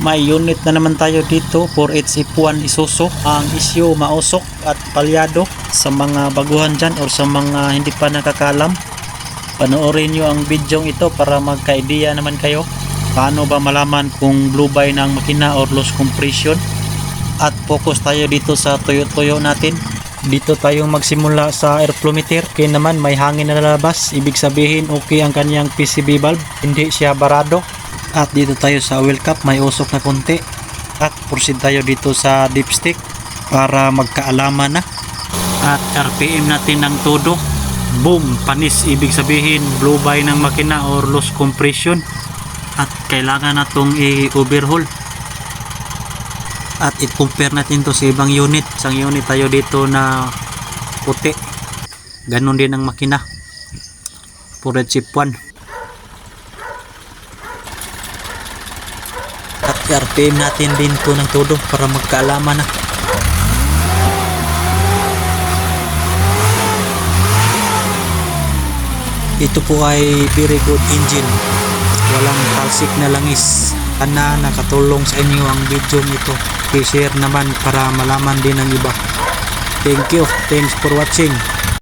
May unit na naman tayo dito for HF1 Isuzu. Ang isyu mausok at palyado sa mga baguhan dyan or sa mga hindi pa nakakalam. Panoorin nyo ang video ito para magka-idea naman kayo paano ba malaman kung blue by ng makina or loss compression. At focus tayo dito sa tuyo-tuyo natin. Dito tayo magsimula sa air flow meter. Okay naman, may hangin na lalabas, ibig sabihin okay ang kanyang PCB valve, hindi siya barado. At dito tayo sa oil cap, may usok na konti. At proceed tayo dito sa dipstick para magkaalaman na. At RPM natin ng todo, boom, panis, ibig sabihin blue by ng makina or loss compression. At kailangan na itong i-overhaul. At i-compare natin to sa ibang unit. Isang unit tayo dito na puti, ganon din ang makina for HF1. At RPM natin din to ng todo para magkaalaman na. Ito po ay very good engine, walang talsik na langis. Sana nakatulong sa inyo ang video nito. I-share naman para malaman din ng iba. Thank you, thanks for watching.